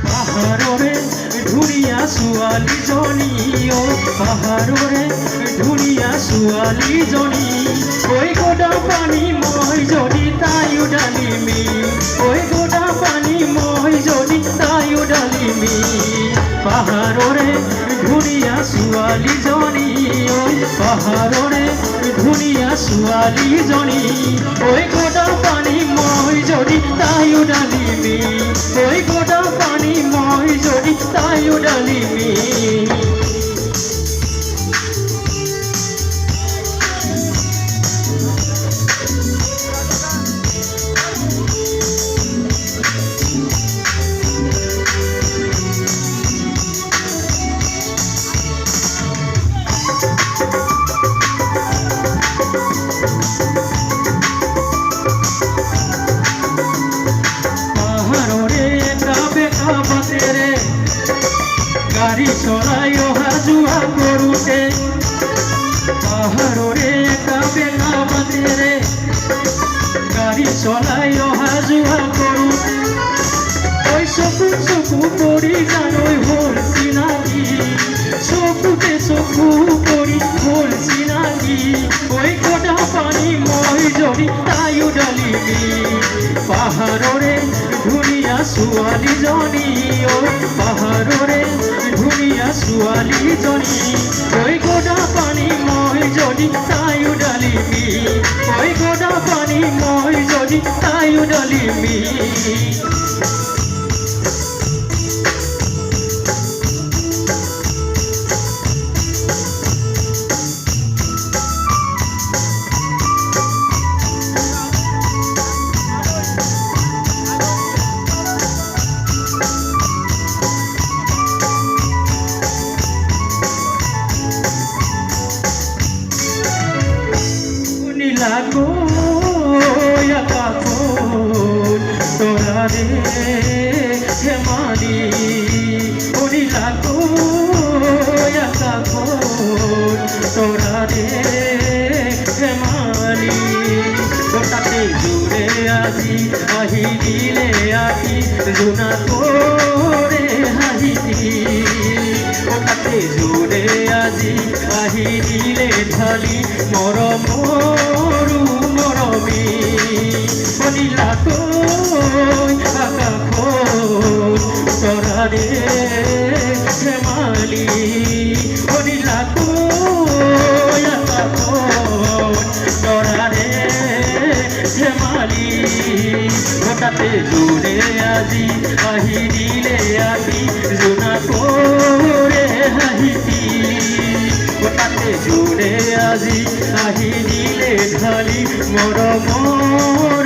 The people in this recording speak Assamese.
পাহাৰৰে ধুনীয়া ছোৱালীজনী অ পাহাৰৰে ধুনীয়া ছোৱালীজনী ঐ গদা পানী মই যদি তাইও ডালিমি ঐ গদা পানী মই যদি তাইও ডালিমি পাহাৰৰে ধুনীয়া ছোৱালীজনী ঐ পাহাৰৰে ধুনীয়া ছোৱালীজনী ঐ গদা পানী মই যদি তাইও ডালিমি ঐ গদা পানী মই যদি তাইও ডালিমি গাড়ী চলাই অহা যোৱা কৰোঁতে পাহাৰৰে এটা বেঙা বাটেৰে গাড়ী চলাই অহা যোৱা কৰোঁ ঐ চকু চকু পৰি জানৈ হ'ল চিনাকি চকুতে চকু পৰি হ'ল চিনাকি ঐ গদা পানী মই যদি তাইও ডালিমি পাহাৰৰে ধুনীয়া ছোৱালীজনী ঐ পাহাৰৰে ধুনীয়া ছোৱালীজনী ঐ গদা পানী মই যদি তাইও ডালিমি ঐ গদা পানী মই যদি তাইও Dalimi Lagoya kakon torare hemani uni lagoya kakon torare hemani kotate jure aji ahi dile ahi juna kore hahiti kotate jure aji ahi dile dhali moromor Lakoy akakhon torare hemali odi lakoy akakhon torare hemali gotate jure aji ahi dile ahi juna kore hahiti gotate jure aji ahi dile dhali moromor